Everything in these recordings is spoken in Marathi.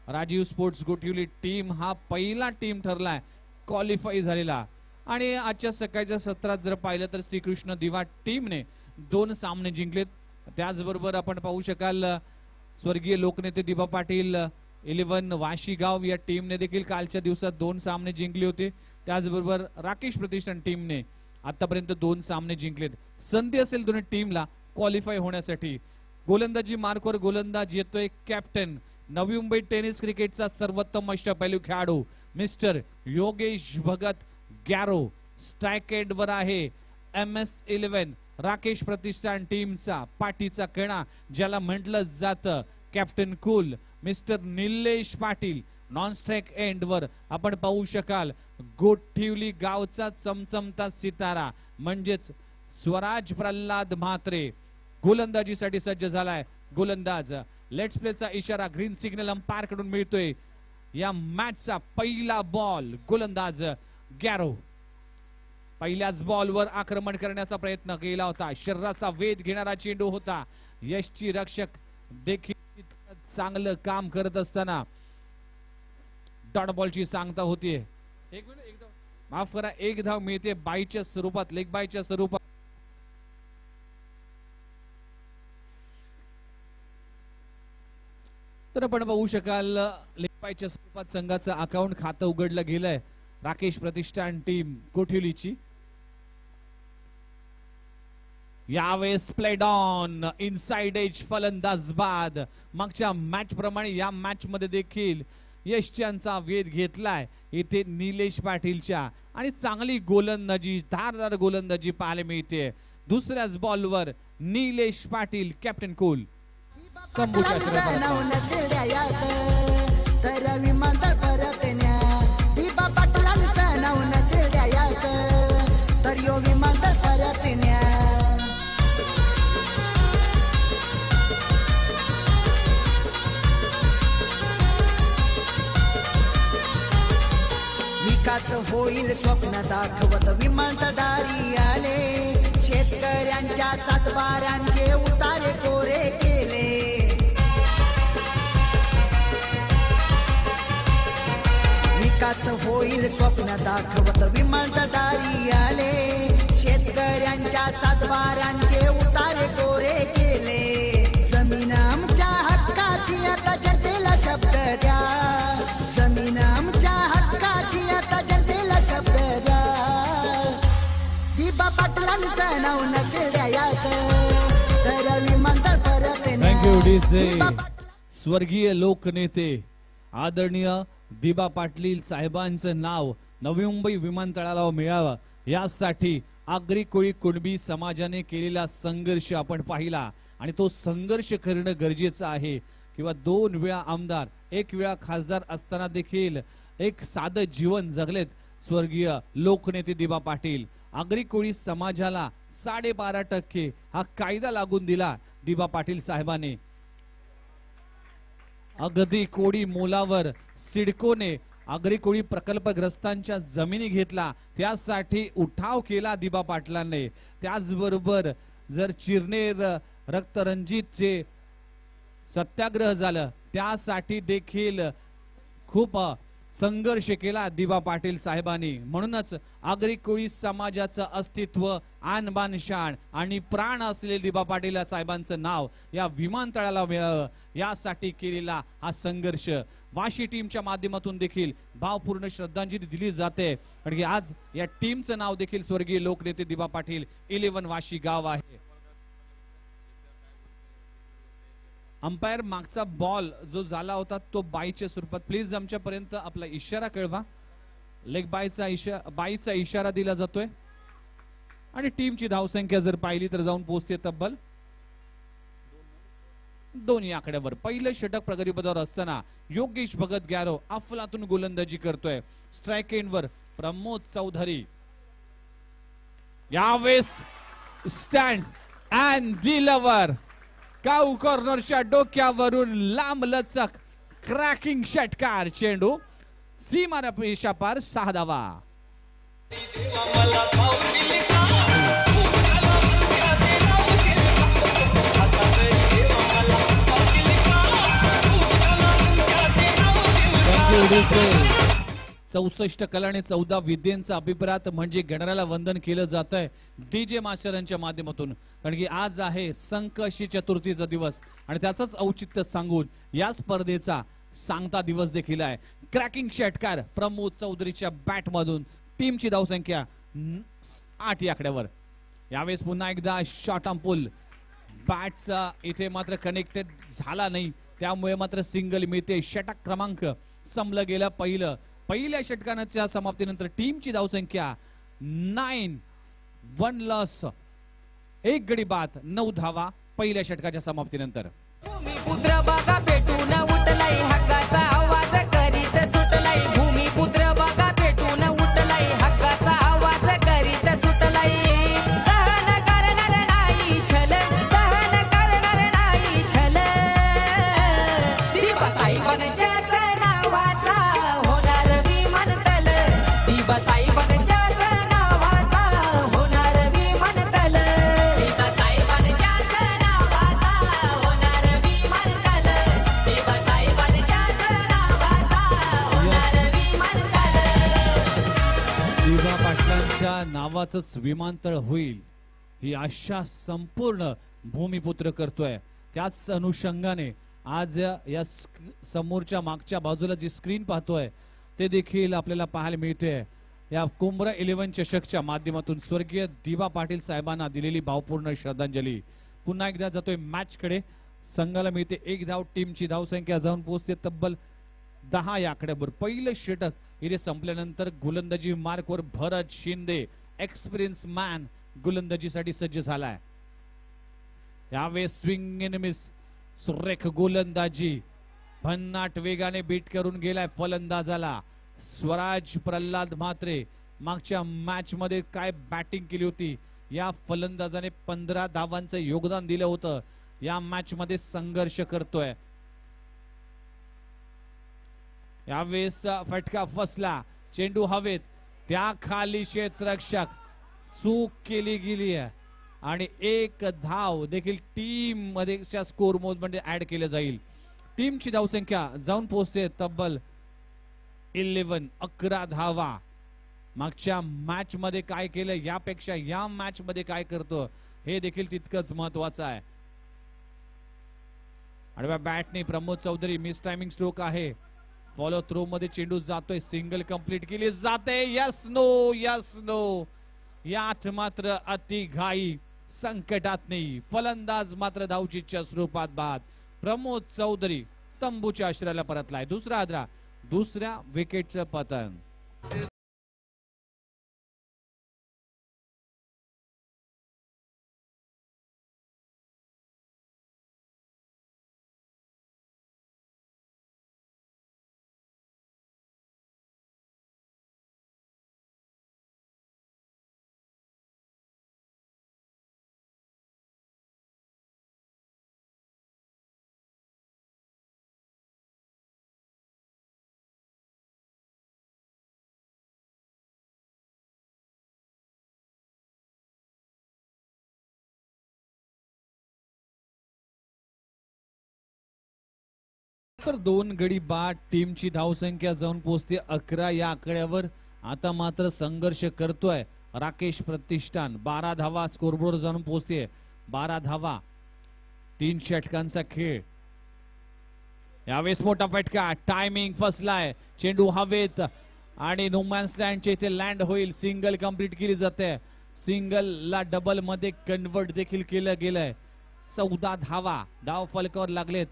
राजीव स्पोर्ट्स गोटिवली टीम हा पहिला टीम ठरलाय क्वालिफाय झालेला। आणि आजच्या सकाळच्या सत्रात जर पाहिलं तर श्रीकृष्ण दिवा टीमने 2 सामने जिंकलेत। त्याचबरोबर आपण पाहू शकाल स्वर्गीय लोकनेते दिबा पाटील 11 वाशीगाव या टीमने देखील कालच्या दिवसात 2 सामने जिंकले होते। त्याचबरोबर राकेश प्रतिष्ठान टीमने आतापर्यंत 2 सामने जिंकलेत। संधी असेल दोन्ही टीमला क्वालिफाय होण्यासाठी। गोलंदाजी मार्कवर गोलंदाज येतोय कॅप्टन नवी मुंबई टेनिस क्रिकेटचा सर्वोत्तम अष्टपैलू खेळाडू मिस्टर योगेश भगत गॅरो। स्ट्राइक एंडवर आहे MS11 राकेश प्रतिष्ठान टीमचा पाठीचा कणा ज्याला म्हटलं जातं captain cool mister Nilesh Patil. Non strike एंडवर आपण पाहू शकाल गोठिवली गावचा चमचमता सितारा म्हणजेच स्वराज प्रल्हाद म्हात्रे गोलंदाजीसाठी सज्ज झालाय। गोलंदाज लेट्स प्लेचा इशारा ग्रीन सिग्नल अंपायर कडून मिळतोय। या मॅचचा पहिला बॉल गोलंदाज गॅरो पहिल्याच बॉलवर आक्रमण करण्याचा प्रयत्न केला होता। शरीराचा वेध घेणारा चेंडू होता। यशची रक्षक देखील चांगलं काम करत असताना डॉट बॉलची सांगता होतीये। एक मिनिट एक धाव माफ करा एक धाव मिळते बाईच्या स्वरूपात लेग बाईच्या स्वरूपात। तर आपण पाहू शकाल लेग बाईच्या स्वरूपात संघाचं अकाउंट खातं उघडलं गेलंय राकेश प्रतिष्ठान टीम कोठिवलीची। यावेळेस प्लेड ऑन इनसाइड एज फलंदाज बाद। मागच्या मॅच प्रमाणे या मॅच मध्ये देखील यशच्यांचा वेध घेतलाय इथे निलेश पाटीलच्या आणि चांगली गोलंदाजी धारदार गोलंदाजी पाहायला मिळते। दुसऱ्याच बॉलवर निलेश पाटील कॅप्टन कूल विकास होईल स्वप्न दाखवत विमानतळारी आले। शेतकऱ्यांच्या सातबाऱ्यांचे उतारे कोरे केले। विकास होईल स्वप्न दाखवत विमानतळारी आले। शेतकऱ्यांच्या सातबाऱ्यांचे उतारे कोरे केले। जमीन आमच्या हक्काची आता जनतेला शब्द द्या। जमीन आमच्या हक्काची आता जनतेला शब्द द्या। दिबा पाटलांचं नाव नसेल द्यायचं तर विमानतळ परत न्या। स्वर्गीय लोकनेते आदरणीय दिबा पाटील साहेबांचं नाव नवी मुंबई विमानतळाला मिळावं यासाठी आगरी कोळी कुणबी समाजाने केलेला संघर्ष आपण पाहिला आणि तो संघर्ष करणं गरजेचं आहे। किंवा 2 वेळा आमदार 1 वेळा खासदार असताना देखील एक साधं जीवन जगलेत स्वर्गीय लोकनेते दिबा पाटील। आगरी कोळी समाजाला 12.5% हा कायदा लागून दिला दिबा पाटील साहेबांनी। अगदी कोळी मोलावर सिडकोने आगरी कोळी प्रकल्पग्रस्तांच्या जमिनी घेतला त्यासाठी उठाव केला दिबा पाटलांनी। त्याचबरोबर जर चिरनेर रक्तरंजितचे सत्याग्रह झालं त्यासाठी देखील खूप संघर्ष केला दिबा पाटील साहेबांनी। म्हणूनच आगरी कोळी समाजाचं अस्तित्व आणबान शान आणि प्राण असलेले दिबा पाटील साहेबांचं नाव या विमानतळाला मिळावं यासाठी केलेला हा संघर्ष वाशी टीमच्या माध्यमातून देखील भावपूर्ण श्रद्धांजली दिली जाते। कारण की आज या टीमचं नाव देखील स्वर्गीय लोकनेते दिबा पाटील 11 वाशी गाव आहे। अंपायर मागचा बॉल जो झाला होता तो बाईच्या स्वरूपात प्लीज आमच्यापर्यंत आपला इशारा कळवा। लेग बाईचा इशारा दिला जातोय आणि टीमची धावसंख्या जर पाहिली तर जाऊन पोहोचते तब्बल 2 आकड्यावर। पहिलं षटक प्रगतीपथावर असताना योगेश भगत गॅरो अफलातून गोलंदाजी करतोय। स्ट्राइक एंडवर प्रमोद चौधरी। यावेळेस स्टँड अँड डिलिव्हर काऊ कॉर्नरच्या डोक्यावरून लांब लचक क्रॅकिंग षटकार चेंडू सीमारेषा पार 6 धावा। 64 कला आणि 14 विद्येचा अभिप्रात म्हणजे गणराला वंदन केलं जात आहे डीजे मास्टरांच्या माध्यमातून, कारण की आज आहे संकष्टी चतुर्थीचा दिवस आणि त्याचंच औचित्य सांगून या स्पर्धेचा सांगता दिवस देखील आहे. क्रॅकिंग षटकार प्रमोद चौधरीच्या बॅट मधून टीमची धावसंख्या 8 या आकड्यावर. यावेळेस पुन्हा एकदा शॉट ऑन पुल, बॅटचा इथे मात्र कनेक्टेड झाला नाही, त्यामुळे मात्र सिंगल मिळते. षटक क्रमांक संपलं गेलं पहिल्या षटकाच्या समाप्तीनंतर टीमची धावसंख्या 9, 1 लॉस, 1 गडी बाद, 9 धावा पहिल्या षटकाच्या समाप्तीनंतर. भूमिपुत्र बघा पेटून उठलाय हक्काचा आवाज करीत सुटलाय. भूमिपुत्र बघा पेटून उठलाय हक्काचा आवाज करीत सुटलाय. सहन करणार नाही छल, सहन करणार नाही छल. दिवासाहेबांच्याच नावाचा होणार विमानतल, दिवासाहेबांच्याच नावाचा होणार विमानतल, दिवासाहेबांच्याच नावाचा होणार विमानतल, दिवासाहेबांच्याच नावाचा होणार विमानतल. दिवा पाटलांच्या नावाचंच विमानतळ होईल ही आशा संपूर्ण भूमिपुत्र करतोय. त्याच अनुषंगाने आज या समोरच्या मागच्या बाजूला जी स्क्रीन पाहतोय ते देखील आपल्याला पाहायला मिळते. या कुंभरा 11 चषकच्या माध्यमातून स्वर्गीय दिवा पाटील साहेबांना दिलेली भावपूर्ण श्रद्धांजली. पुन्हा एकदा जातोय मॅच कडे. संघाला मिळते 1 धाव, टीमची धावसंख्या जाऊन पोहोचते तब्बल 10 या आकड्यावर. पहिलं षटक इथे संपल्यानंतर गोलंदाजी मार्कवर भरत शिंदे एक्सपिरियन्स मॅन गोलंदाजीसाठी सज्ज झालाय. यावेळेस स्विंग एंड मिस, सुरेख गोलंदाजी, भन्नाट वेगाने बीट करून गेलाय फलंदाजाला. स्वराज प्रल्हाद म्हात्रे मागच्या मॅच मध्ये काय बॅटिंग केली होती, या फलंदाजाने 15 धावांचं योगदान दिलं होतं. या मॅच मध्ये संघर्ष करतोय. यावेळेस फटका फसला, चेंडू हवेत, त्या खाली क्षेत्ररक्षक चूक केली गेली आहे आणि 1 धाव देखील टीम मध्ये स्कोर मोड मध्ये ऍड केलं जाईल. टीमची धावसंख्या जाऊन पोहोचते तब्बल 11 धावा. मागच्या मॅच मध्ये काय केलं यापेक्षा या मॅच मध्ये काय करतो हे देखील तितकंच महत्वाचं आहे. आडव्या बॅटने Pramod Chaudhari, miss timing stroke आहे. फॉलो थ्रो मध्ये चेंडू जातोय, सिंगल कंप्लीट केली जाते. Yes no, yes no. यात मात्र अति घाई संकटात नाही. फलंदाज मात्र धावचीच्या स्वरूपात बाद. प्रमोद चौधरी तंबूच्या आश्रयाला परतलाय. दुसरा आदरा, दुसऱ्या विकेटचं पतन. तर 2 गडी बाद, टीमची धावसंख्या जाऊन पोहोचते 11 या आकड्यावर. आता मात्र संघर्ष करतोय राकेश प्रतिष्ठान. 12 धावा स्कोरबोर्ड जाऊन पोहोचते. 12 धावा, 3 षटकांचा खेळ. यावेळेस मोठा फटका, टायमिंग फसलाय, चेंडू हवेत आणि नोमॅन्स लँडच्या इथे लँड होईल. सिंगल कंप्लीट केली जाते. सिंगल ला डबल मध्ये कन्वर्ट देखील केलं गेलंय. 14 धावा धाव फलकावर लागलेत.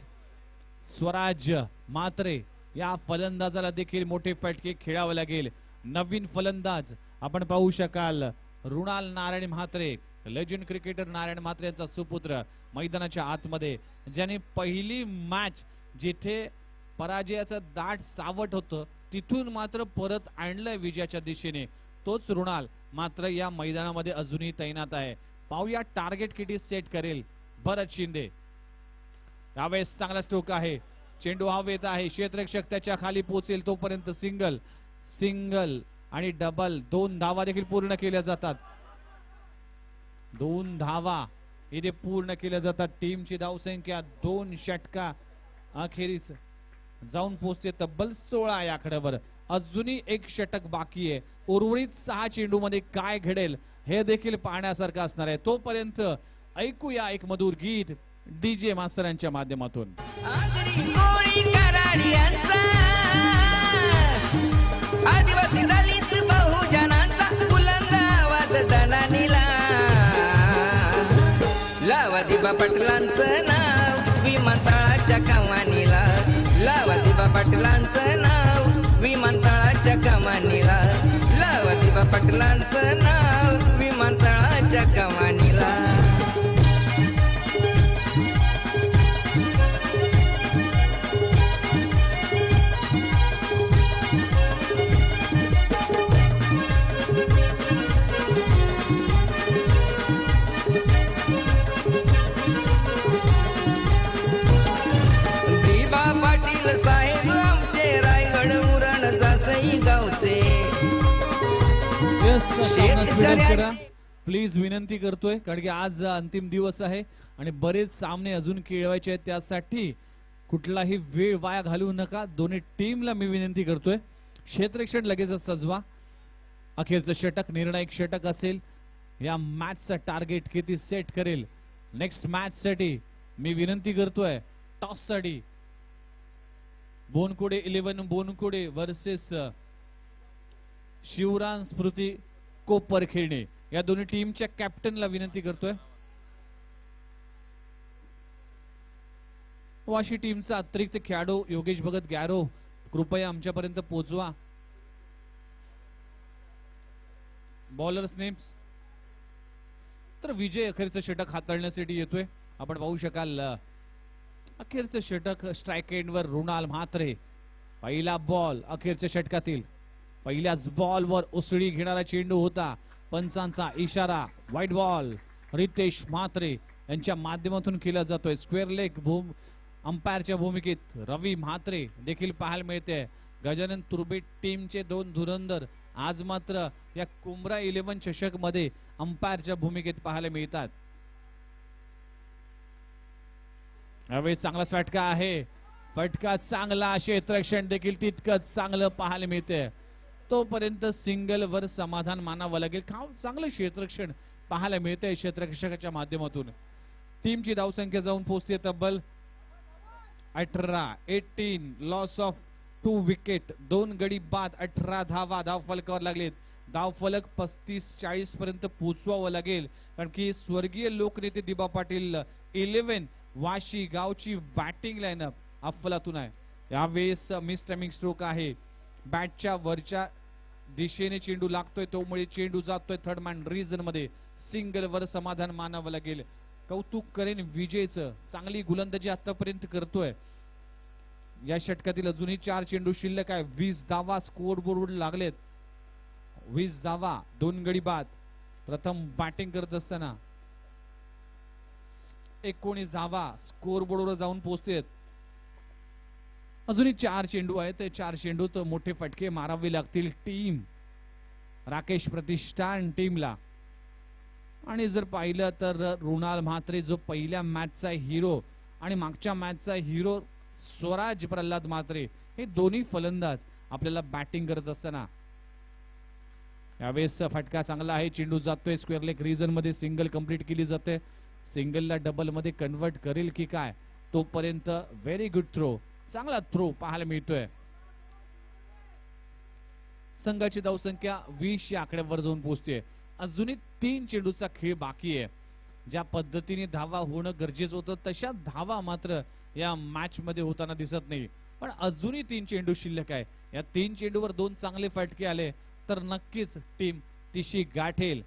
स्वराज मात्रे या फलंदाजाला देखील मोठे फटके खेळावे लागेल. नवीन फलंदाज आपण पाहू शकाल रुणाल नारायण म्हात्रे, लेजंड क्रिकेटर नारायण म्हात्रे यांचा सुपुत्र मैदानाच्या आतमध्ये, ज्याने पहिली मॅच जिथे पराजयाचं दाट सावट होतं तिथून मात्र परत आणलंय विजयाच्या दिशेने. तोच रुणाल मात्र या मैदानामध्ये अजूनही तैनात आहे. पाहूया टार्गेट किती सेट करेल भरत शिंदे. यावेळेस चांगला स्ट्रोक आहे, चेंडू हवेत आहे, क्षेत्ररक्षक त्याच्या खाली पोहोचेल तोपर्यंत सिंगल, सिंगल आणि डबल. 2 धावा देखील पूर्ण केल्या जातात. 2 धावा इथे पूर्ण केल्या जातात. टीमची धावसंख्या 2 षटका अखेरीच जाऊन पोहोचते तब्बल 16 या आकड्यावर. अजूनही एक षटक बाकी आहे. उर्वरित 6 चेंडू मध्ये काय घडेल हे देखील पाहण्यासारखं असणार आहे. तोपर्यंत ऐकूया एक मधुर गीत डीजे मास्तर यांच्या माध्यमातून. कोळी कराडियांचा आदिवासी दलित बहुजनांचा बुलंद आवाज दणानीला लावा दिबा पाटलांचं नाव विमानतळाच्या कमानीला लावा दिबा पाटलांचं नाव विमानतळाच्या कमानीला लावा दिबा पाटलांचं नाव विमानतळाच्या कमानीला. साहेब आमचे रायगड उरण जासई गावचे. प्लीज विनंती करतोय कारण की आज अंतिम दिवस आहे आणि बरेच सामने अजून खेळवायचे आहेत. त्यासाठी कुठलाही वेळ वाया घालवू नका. दोन्ही टीमला मी विनंती करतोय क्षेत्ररक्षण लगेचच सजवा. अखेरचं षटक निर्णायक षटक असेल. या मॅचचा टार्गेट किती सेट करेल नेक्स्ट मॅच साठी मी विनंती करतोय. टॉस साठी बोनकुडे 11 बोनकुडे वर्सेस शिवरान स्मृती कोपर खेळणे या दोन्ही टीमच्या कॅप्टनला विनंती करतोय. वाशी टीमचा अतिरिक्त खेळाडू योगेश भगत गॅरो कृपया आमच्यापर्यंत पोहोचवा. बॉलर्स नेम्स तर विजय अखेरचं षटक हाताळण्यासाठी येतोय. आपण पाहू शकाल अखेरचं षटक स्ट्राइक एंडवर रुणाल म्हात्रे. पहिला बॉल अखेरच्या षटकातील पहिल्याच बॉलवर उसळी घेणारा चेंडू होता. पंचांचा इशारा व्हाईट बॉल रितेश म्हात्रे यांच्या माध्यमातून केला जातोय. स्क्वेअर लेग अंपायरच्या भूमिकेत रवी म्हात्रे देखील पाहायला मिळते. गजानन तुर्बे टीमचे 2 धुरंधर आज मात्र या कुमरा 11 चषक मध्ये अंपायरच्या भूमिकेत पाहायला मिळतात. यावेळी चांगला फटका आहे. फटका चांगला क्षेत्ररक्षण देखील तितकंच चांगलं पाहायला मिळते. तोपर्यंत सिंगल वर समाधान मानावं लागेल. चांगलं क्षेत्ररक्षण पाहायला मिळते क्षेत्ररक्षकाच्या माध्यमातून. टीमची धावसंख्या जाऊन पोहोचते तब्बल 18 लॉस ऑफ 2 विकेट 2 गडी बाद 18 धावा धाव फलकावर लागलेत. धाव फलक 35-40 पर्यंत पोहोचवावं लागेल कारण की स्वर्गीय लोकनेते दिबा पाटील 11 वाशी गावची बॅटिंग लाईनअप अफलातून आहे. यावेळेस मिस टायमिंग स्ट्रोक आहे. बॅटच्या वरच्या दिशेने चेंडू लागतोय त्यामुळे चेंडू जातोय थर्ड मॅन रीजन मध्ये. सिंगल वर समाधान मानावं लागेल. कौतुक करेन विजयचं. चांगली गोलंदाजी आतापर्यंत करतोय. या षटकातील अजूनही 4 चेंडू शिल्लक आहे. 20 धावा स्कोर बोर्ड लागलेत. 20 धावा 2 गडी बाद. प्रथम बॅटिंग करत असताना 19 धावा स्कोर बोर्डवर जाऊन पोहोचतेत. अजूनही 4 चेंडू आहेत. 4 चेंडूत मोठे फटके मारावे लागतील टीम राकेश प्रतिष्ठान टीमला. आणि जर पाहिलं तर रुणाल म्हात्रे जो पहिल्या मॅचचा हिरो आणि मागच्या मॅचचा हिरो स्वराज प्रल्हाद म्हात्रे हे दोन्ही फलंदाज आपल्याला बॅटिंग करत असताना यावेळेस फटका चांगला आहे. चेंडू जातोय स्क्वेअर लेग रीजन मध्ये. सिंगल कंप्लीट केली जाते. सिंगलला डबल मध्ये कन्वर्ट करेल की काय तोपर्यंत व्हेरी गुड थ्रो. चांगला थ्रो पाहायला मिळतोय. संघाची धावसंख्या 20 या आकड्यावर जाऊन पोहोचते. अजूनही 3 चेंडूचा खेळ बाकी आहे. ज्या पद्धतीने धावा होणं गरजेचं होतं तशा धावा मात्र या मॅच मध्ये होताना दिसत नाही. पण अजूनही 3 चेंडू शिल्लक आहे. या 3 चेंडूवर 2 चांगले फटके आले तर नक्कीच टीम तिशी गाठेल.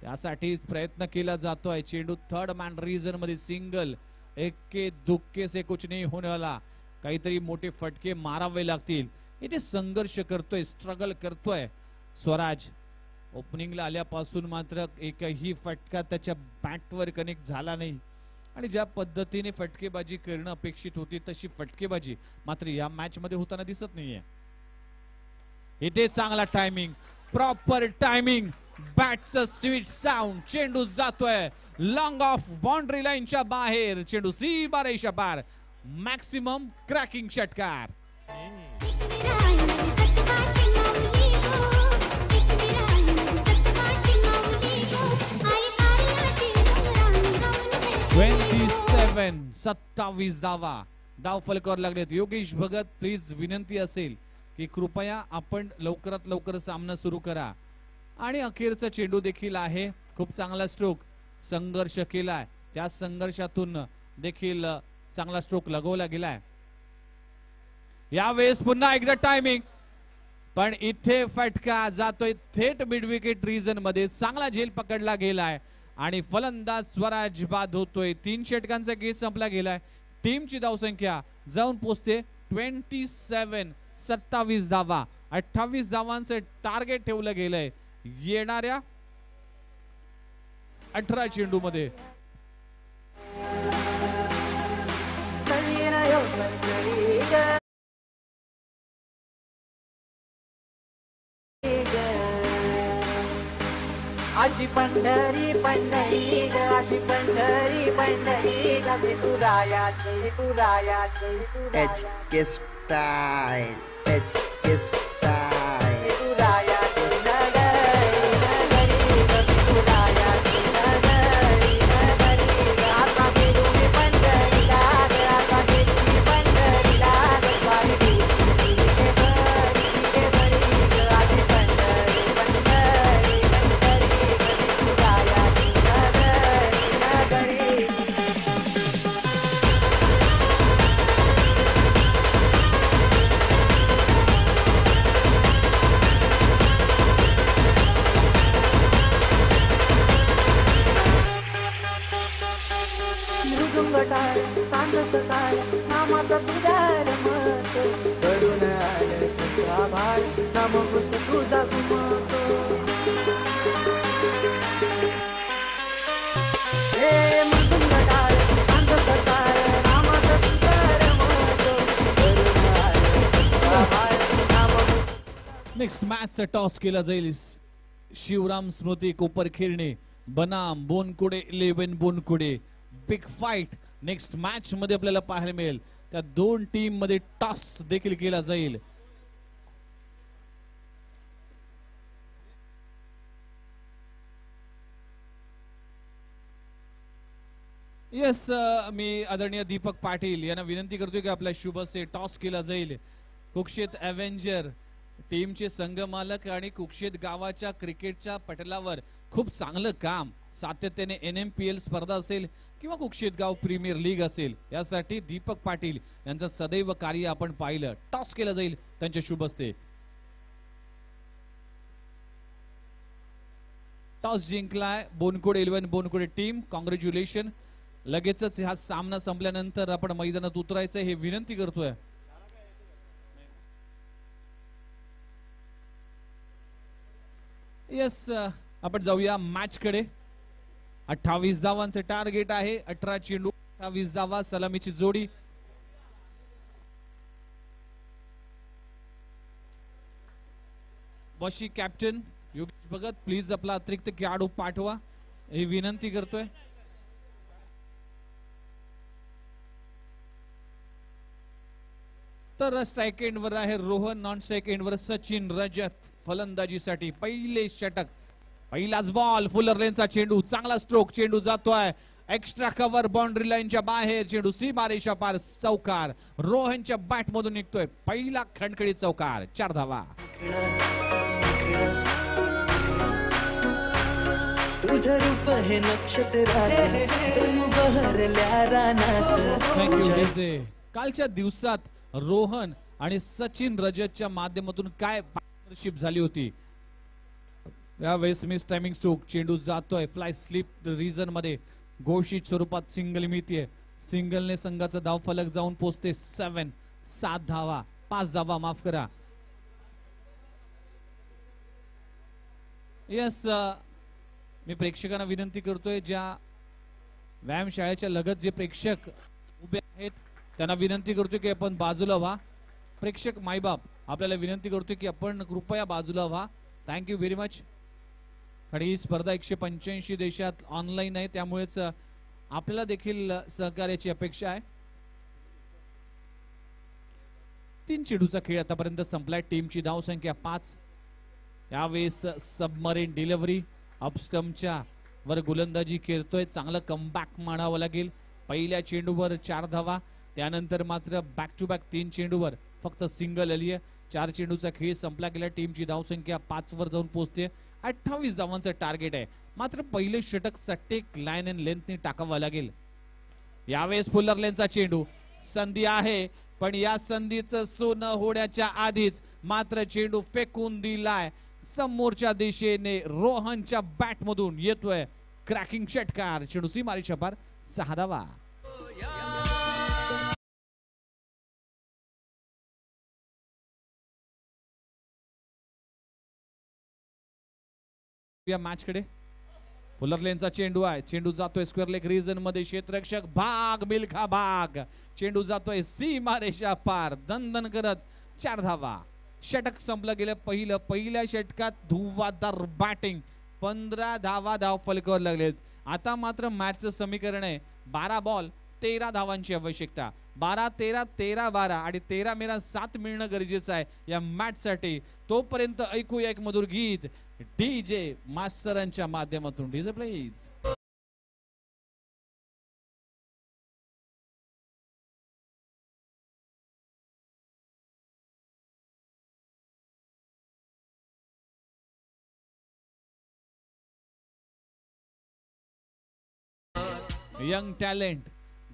त्यासाठी प्रयत्न केला जातोय. चेंडू थर्ड मॅन रीजन मध्ये. सिंगल एक्के दुक्के से कुछ नहीं होने वाला. काहीतरी मोठे फटके मारावे लागतील. इथे संघर्ष करतोय स्ट्रगल करतोय स्वराज. ओपनिंगला आल्यापासून मात्र एकही फटका त्याच्या बॅटवर कनेक्ट झाला नाही आणि ज्या पद्धतीने फटकेबाजी करणं अपेक्षित होती तशी फटकेबाजी मात्र या मॅच मध्ये होताना दिसत नाहीये. इथे चांगला टायमिंग प्रॉपर टायमिंग. बॅटचं स्वीट साऊंड. चेंडू जातोय लॉंग ऑफ बाउंड्री लाईनच्या बाहेर. चेंडू सीमारेषा पार मॅक्सिमम क्रॅकिंग षटकार. "27" 27 धावा धाव फलकावर लागलेत. योगेश भगत, प्लीज विनंती असेल की कृपया आपण लवकरात लवकर सामना सुरू करा. आणि अखेरचा चेंडू देखील आहे. खूप चांगला स्ट्रोक संघर्ष केलाय, त्या संघर्षातून देखील चांगला स्ट्रोक लगवला गेलाय. यावेळेस पुन्हा एकदा टायमिंग, पण इथे फटका जातोय थेट मिड विकेट रिजन मध्ये. चांगला झेल पकडला गेलाय आणि फलंदाज स्वराज बाद होतोय. 3 षटकांचा गेम संपला गेलाय. टीमची धावसंख्या जाऊन पोहोचते 27. 27 धावा, 28 धावांचे टार्गेट ठेवलं गेलंय येणाऱ्या 18 चेंडू मध्ये. अशी पंढरी पंढरी ग, अशी पंढरी पंढरी ग, विठुरायाची विठुरायाची एच के स्टाईल, एच के स्टाईल. विठुरायाची नगरी नगरी ग, विठुरायाची नगरी नगरी ग. आता गेलो मी पंढरीला ग, आता गेली पंढरीला ग, स्वारी गेली इथे बरी ग. अशी पंढरी पंढरी पंढरी ग, विठुरायाची नगरी नगरी. मृदुंग टाळ सांग सकाळ नामाचा तुझ्यार मत करून आलं तुझा भाळ नाम घुस तुझा घुमतो. हे मृदुंग टाळ सांग सकाळ नामाचा तुझ्यार मत करून आलं तुझा भाळ नाम घुस. नेक्स्ट मॅचचा टॉस केला जाईल. शिवराम स्मृती कोपरखिरणे बनाम बोनकुडे 11 बोनकुडे. बिग फाईट नेक्स्ट मॅच मध्ये आपल्याला पाहायला मिळेल. त्या 2 टीम मध्ये टॉस देखील केला जाईल. येस, मी आदरणीय दीपक पाटील यांना विनंती करतोय की आपल्या शुभ से टॉस केला जाईल. कुक्षेत एव्हेंजर टीमचे संघमालक आणि कुक्षेत गावाच्या क्रिकेटच्या पटलावर खूप चांगलं काम सातत्याने NMPL स्पर्धा असेल किंवा कुक्षेत गाव प्रीमियर लीग असेल, यासाठी दीपक पाटील यांचं सदैव कार्य आपण पाहिलं. टॉस केला जाईल त्यांच्या शुभ हस्ते. टॉस जिंकलाय बोनकुडे 11 बोनकुडे टीम. कॉंग्रॅच्युलेशन. लगेचच हा सामना संपल्यानंतर आपण मैदानात उतरायचं हे विनंती करतोय. येस, आपण जाऊया मॅच कडे. 28 धावांचे टार्गेट आहे. 18 चेंडू 28 धावा. सलामीची जोडी. बशी कॅप्टन योगेश भगत, प्लीज आपला अतिरिक्त खेळाडू पाठवा ही विनंती करतोय. तर स्ट्राइक एंड वर आहे रोहन, नॉन स्ट्राइक एंड वर सचिन रजत. फलंदाजीसाठी पहिले षटक, पहिलाच बॉल. फुलर लेनचा चेंडू, चांगला स्ट्रोक. चेंडू जातोय एक्स्ट्रा कव्हर बाउंड्री लाईनच्या बाहेर. चेंडू सीमारेषा पार. चौकार रोहनच्या बॅट मधून निघतोय. पहिला खणखळीत चौकार. 4 धावा. तुझं रूप हे नक्षत्राचं जणू बहरल्या रानाचं. Thank you DJ. कालच्या दिवसात रोहन आणि सचिन रजतच्या माध्यमातून काय पार्टनरशिप झाली होती. यावेळेस मिस टायमिंग स्ट्रोक. चेंडू जातोय फ्लाय स्लिप रिजन मध्ये. घोषित स्वरूपात सिंगल मिळतीये. सिंगलने संघाचा धाव फलक जाऊन पोहोचते 7 धावा. 5 धावा माफ करा. येस, मी प्रेक्षकांना विनंती करतोय, ज्या व्यायामशाळेच्या लगत जे प्रेक्षक उभे आहेत त्यांना विनंती करतोय की आपण बाजूला व्हा. प्रेक्षक मायबाप आपल्याला विनंती करतोय की आपण कृपया बाजूला व्हा. Thank you very much. आणि ही स्पर्धा 185 देशात ऑनलाईन आहे, त्यामुळेच आपल्याला देखील सहकार्याची अपेक्षा आहे. 3 चेंडूचा खेळ आतापर्यंत संपलाय. टीमची धावसंख्या 5. यावेळेस सबमरीन डिलिव्हरी अपस्टम्पच्या वर गोलंदाजी खेळतोय. चांगलं कमबॅक म्हणावं लागेल. पहिल्या चेंडूवर 4 धावा, त्यानंतर मात्र बॅक टू बॅक 3 चेंडूवर फक्त सिंगल आली आहे. 4 चेंडूचा खेळ संपला गेला. टीमची धावसंख्या 5 वर जाऊन पोहोचते. 28 धावांचं टार्गेट आहे. मात्र पहिले षटक सट्टेक लाईन अँड लेंथने टाकावं लागेल. यावेळेस फुलर लेनचा चेंडू, संधी आहे पण या संधीचं सोनं होण्याच्या आधीच मात्र चेंडू फेकून दिलाय समोरच्या दिशेने. रोहनच्या बॅट मधून येतोय क्रॅकिंग षटकार. चेंडू सीमारेषा पार. 6 धावा. या मॅच कडे फुलर लेनचा चेंडू आहे. चेंडू जातोय स्क्वेअर लेग रिजन मध्ये. क्षेत्ररक्षक भाग मिल्खा भाग. चेंडू जातोय सीमारेषा पार. दणदण करत 4 धावा. षटक संपलं गेलं पहिल्या षटकात धुवाधार बॅटिंग. 15 धावा धाव फलकावर लागलेत. आता मात्र मॅचचं समीकरण आहे 12 बॉल 13 धावांची आवश्यकता. 12-13-13-12 आणि 13-7 मिळणं गरजेचं आहे या मॅच साठी. तोपर्यंत ऐकूया एक मधुर गीत डीजे मास्तरांच्या माध्यमातून. DJ please. Young talent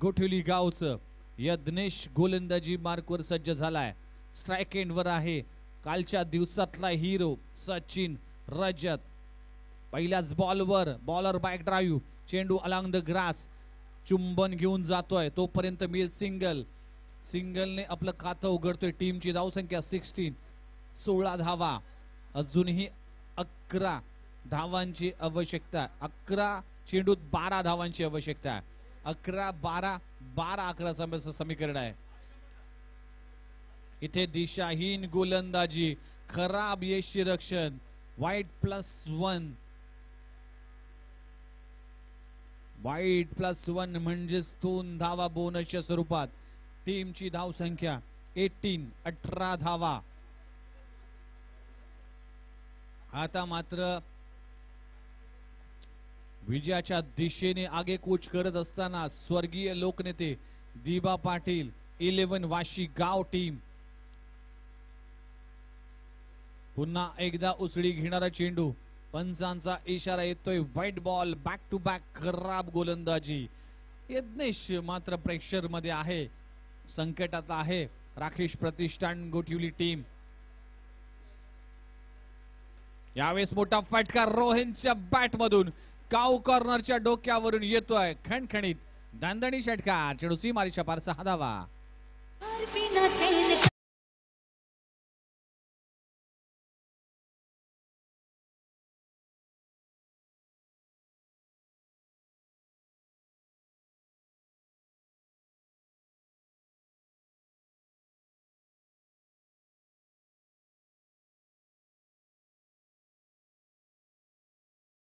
Gothavali गावचं यज्ञेश गोलंदाजी मार्कवर सज्ज झालाय. स्ट्राइक एंडवर आहे कालच्या दिवसातला हिरो सचिन रजत. पहिल्याच बॉलवर बॉलर बॅक ड्राईव्ह. चेंडू अलॉंग द ग्रास. चुंबन घेऊन जातोय तोपर्यंत मिळेल सिंगल. सिंगलने आपलं खातं उघडतोय. टीमची धावसंख्या 16 धावा. अजूनही 11 धावांची आवश्यकता. 11 चेंडूत 12 धावांची आवश्यकता आहे. 11-12-12-11 समीकरण आहे. इथे दिशाहीन गोलंदाजी, खराब यष्टिरक्षण. वाईट +1. वाईट +1 म्हणजेच 2 धावा बोनसच्या स्वरूपात. टीमची धावसंख्या 18 धावा. आता मात्र विजयाच्या दिशेने आगेकूच करत असताना स्वर्गीय लोकनेते दिबा पाटील 11 वाशी गाव टीम. पुन्हा एकदा उसळी घेणारा चेंडू. पंचांचा इशारा येतोय white ball. Back to back खराब गोलंदाजी. यज्ञेश मात्र प्रेशर मध्ये आहे, संकटात आहे. राकेश प्रतिष्ठान गोठिवली टीम. यावेळेस मोठा फटका रोहनच्या बॅट मधून काऊ कॉर्नरच्या डोक्यावरून येतोय. खणखणीत दांदणी षटकार. चेंडू सीमारेषा पार. 6 धावा.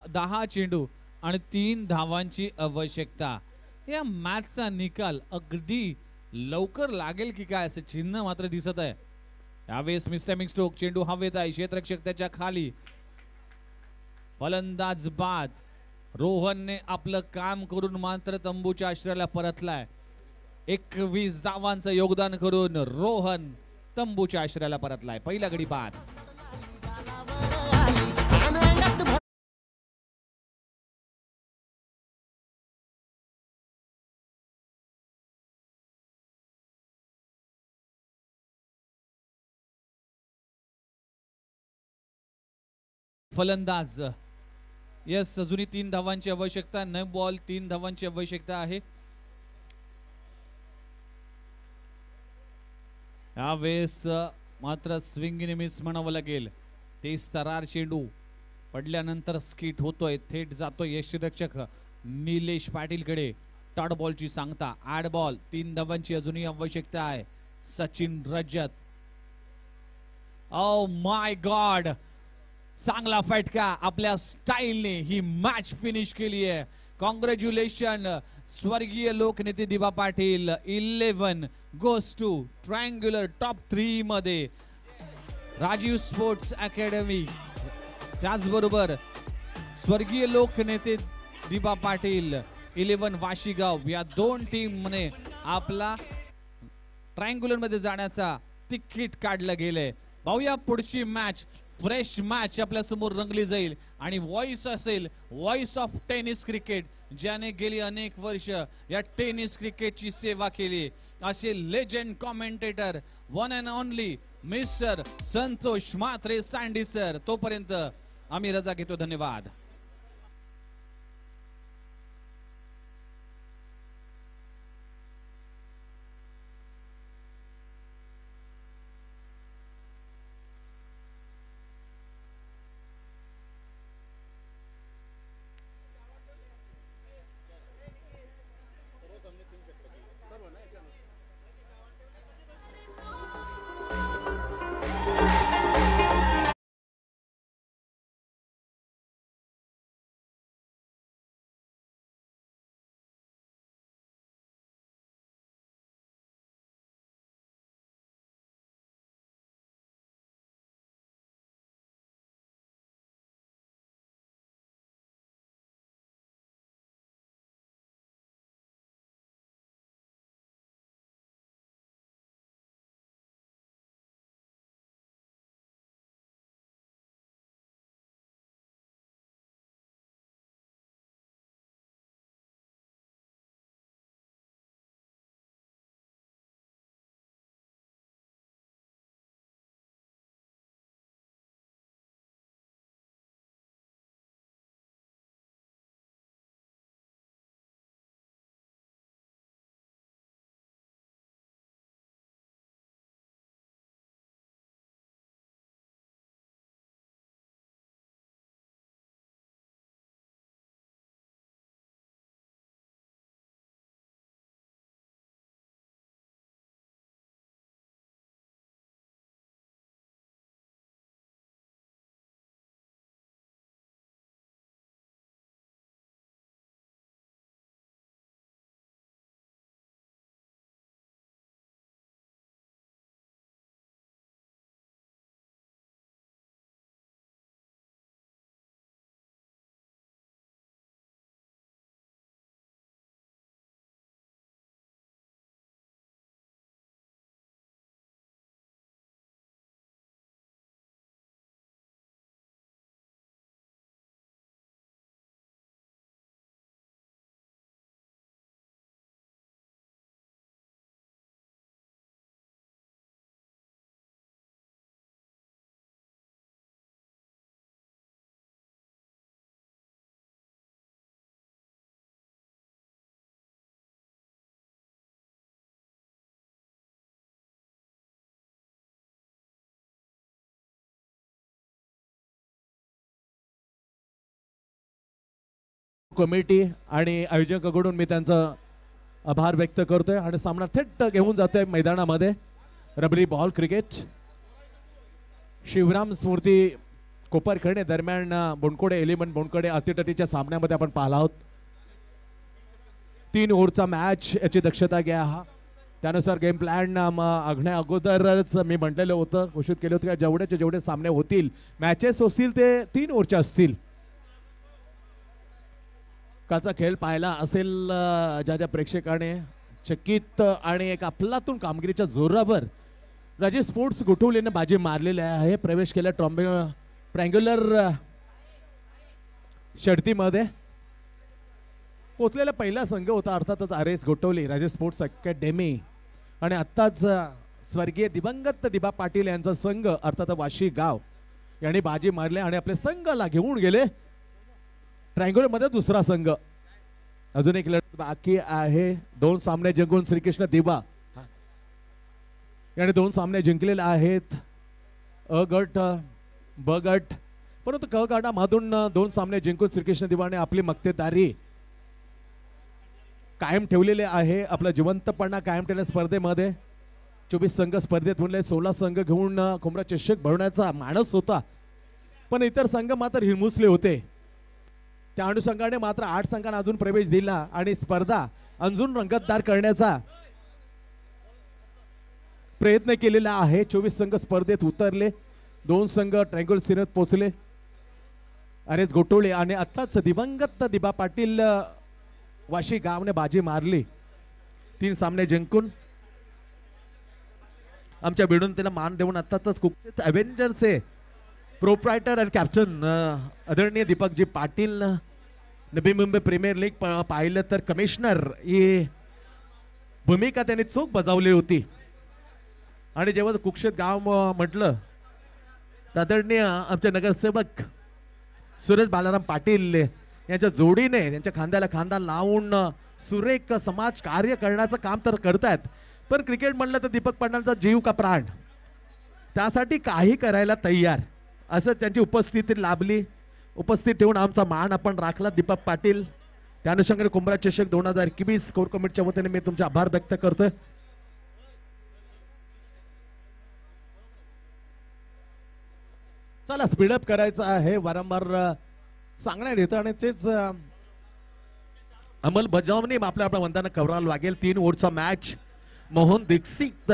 दहा चेंडू आणि 3 धावांची आवश्यकता. या मॅचचा निकाल अगदी लवकर लागेल की काय असं चिन्ह मात्र दिसत आहे. यावेळेस मिस्टॅमिंग स्ट्रोक. चेंडू हवेत आहे. क्षेत्ररक्षक त्याच्या खाली. फलंदाज बाद. रोहनने आपलं काम करून मात्र तंबूच्या आश्रयाला परतलाय. 21 धावांचं योगदान करून रोहन तंबूच्या आश्रयाला परतलाय. पहिला गडी बाद. फलंदाज यस. अजूनही 3 धावांची आवश्यकता. 9 बॉल 3 धावांची आवश्यकता आहे. यावेळेस मात्र स्विंग मिस म्हणावं लागेल. ते सरार चेंडू पडल्यानंतर स्किट होतोय. थेट जातोय यष्टिरक्षक निलेश पाटील कडे. टॉट बॉलची सांगता. 8 बॉल 3 धावांची अजूनही आवश्यकता आहे. Sachin Rajat. Oh my god. चांगला फटका. आपल्या स्टाईलने ही मॅच फिनिश केली आहे. कॉंग्रॅच्युलेशन स्वर्गीय लोकनेते Diba Patil. 11 goes to triangular top 3 मध्ये राजीव स्पोर्ट्स अकॅडमी, त्याचबरोबर स्वर्गीय लोकनेते दिबा पाटील 11 वाशीगाव या 2 टीमने आपला ट्रायंग्युलर मध्ये जाण्याचा तिकीट काढलं गेलंय. पाहूया पुढची मॅच, फ्रेश मॅच आपल्या समोर रंगली जाईल आणि व्हॉइस असेल, व्हॉइस ऑफ टेनिस क्रिकेट, ज्याने गेली अनेक वर्ष या टेनिस क्रिकेटची सेवा केली असे legend commentator one and only mister Santosh Mhatre Sandy sir. तोपर्यंत आम्ही रजा घेतो. धन्यवाद. कमिटी आणि आयोजकाकडून मी त्यांचा आभार व्यक्त करतोय आणि सामना थेट घेऊन जातोय मैदानामध्ये. रबरी बॉल क्रिकेट शिवराम स्मृती कोपरखणे दरम्यान बोंडकोडे 11 बोंडकोडे अतिटटीच्या सामन्यामध्ये आपण पाहिला आहोत. 3 ओव्हरचा मॅच याची दक्षता घ्या. त्यानुसार गेम प्लॅन आखण्या अगोदरच मी म्हटलेलं होतं, घोषित केलं होतं की जेवढे सामने होतील, मॅचेस असतील ते 3 ओव्हरच्या असतील. काचा खेळ पाहिला असेल ज्या प्रेक्षकाने चकित आणि एक अफलातून कामगिरीच्या जोरावर राजे स्पोर्ट्स गोठवलीने बाजी मारलेली आहे. प्रवेश केला ट्रायंग्युलर शर्तीमध्ये पोचलेला पहिला संघ होता अर्थातच RS गोठवली राजे स्पोर्ट्स अकॅडमी आणि आत्ताच स्वर्गीय दिवंगत दिबा पाटील यांचा संघ अर्थात वाशी गाव यांनी बाजी मारले आणि आपल्या संघाला घेऊन गेले ट्रायंग्युलर मध्ये दुसरा संघ. अजून एक लढत बाकी आहे. 2 सामने जिंकून श्रीकृष्ण दिबा याने 2 सामने जिंकलेले आहेत. अ गट ब गट, परंतु क गटामधून 2 सामने जिंकून श्रीकृष्ण दिबाने आपली मक्तेदारी कायम ठेवलेले आहे. आपला जिवंतपणा कायम ठेवण्या स्पर्धेमध्ये 24 संघ स्पर्धेत म्हणले 16 संघ घेऊन कुमरा चषक भरवण्याचा मानस होता, पण इतर संघ मात्र हिरमुसले होते. त्या अनुषंगाने मात्र 8 संघांना अजून प्रवेश दिला आणि स्पर्धा अजून रंगतदार करण्याचा प्रयत्न केलेला आहे. 24 संघ स्पर्धेत उतरले, 2 संघ ट्रँग्युलर सीमेत पोहोचले. अरेच गोटोळे आणि आत्ताच दिवंगत दिबा पाटील वाशी गावने बाजी मारली. 3 सामने जिंकून आमच्या भिडून त्यांना मान देऊन आत्ताच कुठेच अव्हेंजर्सचे प्रोप्रायटर आणि कॅप्टन आदरणीय दीपकजी पाटील. नवी मुंबई प्रीमियर लीग पाहिलं तर कमिशनर ही भूमिका त्यांनी चोख बजावली होती. आणि जेव्हा कुक्षेत गाव म्हटलं तर आदरणीय आमचे नगरसेवक सुरेश बालाराम पाटील यांच्या जोडीने त्यांच्या खांद्याला खांदा लावून सुरेख समाज कार्य करण्याचं काम तर करतायत. पण क्रिकेट म्हणलं तर दीपक पाटलांचा जीव का प्राण, त्यासाठी काही करायला तयार असं त्यांची उपस्थिती लाभली. उपस्थित ठेवून आमचा मान आपण राखला दीपक पाटील. त्या अनुषंगाने कुंभरा चषक 2021 कोर कमिटीच्या वतीने मी तुमचे आभार व्यक्त करतोय. चला स्पीडअप करायचं आहे, वारंवार सांगण्यात येतं आणि तेच अंमलबजावणी आपल्या वंदानं करावं लागेल. 3 ओव्हरचा match. Mohan Dikshit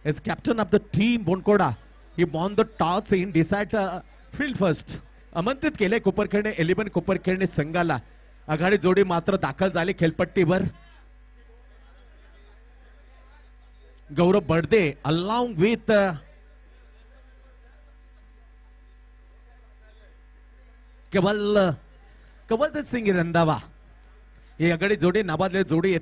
is captain of the team Bonkoda. He won the toss in decide field first. आमंत्रित केले कोपरखेडणे 11 कोपरखेडणे संघाला. आघाडी जोडी मात्र दाखल झाली खेळपट्टीवर. गौरव बडदे अलॉंग विथ कवलदेव सिंग रंधावा ही आघाडी जोडी नाबादले जोडी